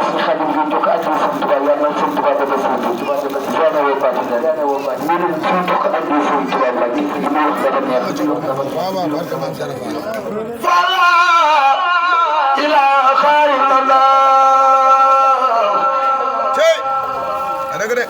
suñu xadim bi toog ak sëñ Tuubaa yàlla sëñ Tuubaa dafa sëñ Tuubaa zone woo parti mbirum suñu toog ak sëñ Tuubaa Mbàkke li mu wax dafa neex fala ilaha illallah cey dëgg de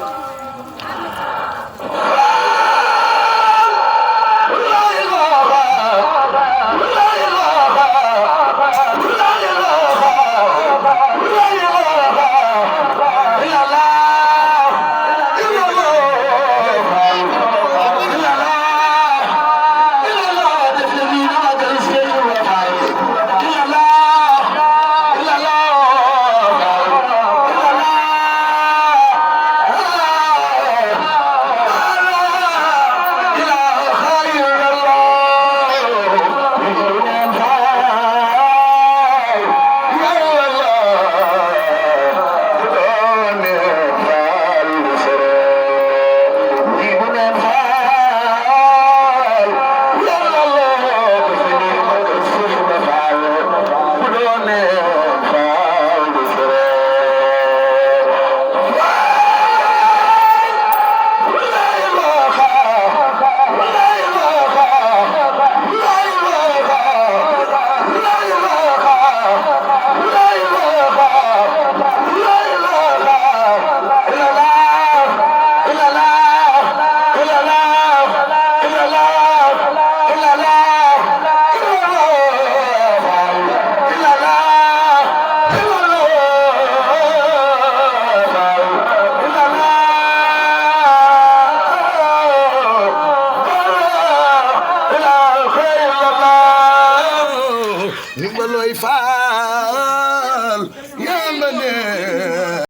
ni mbaloy faal yamba ne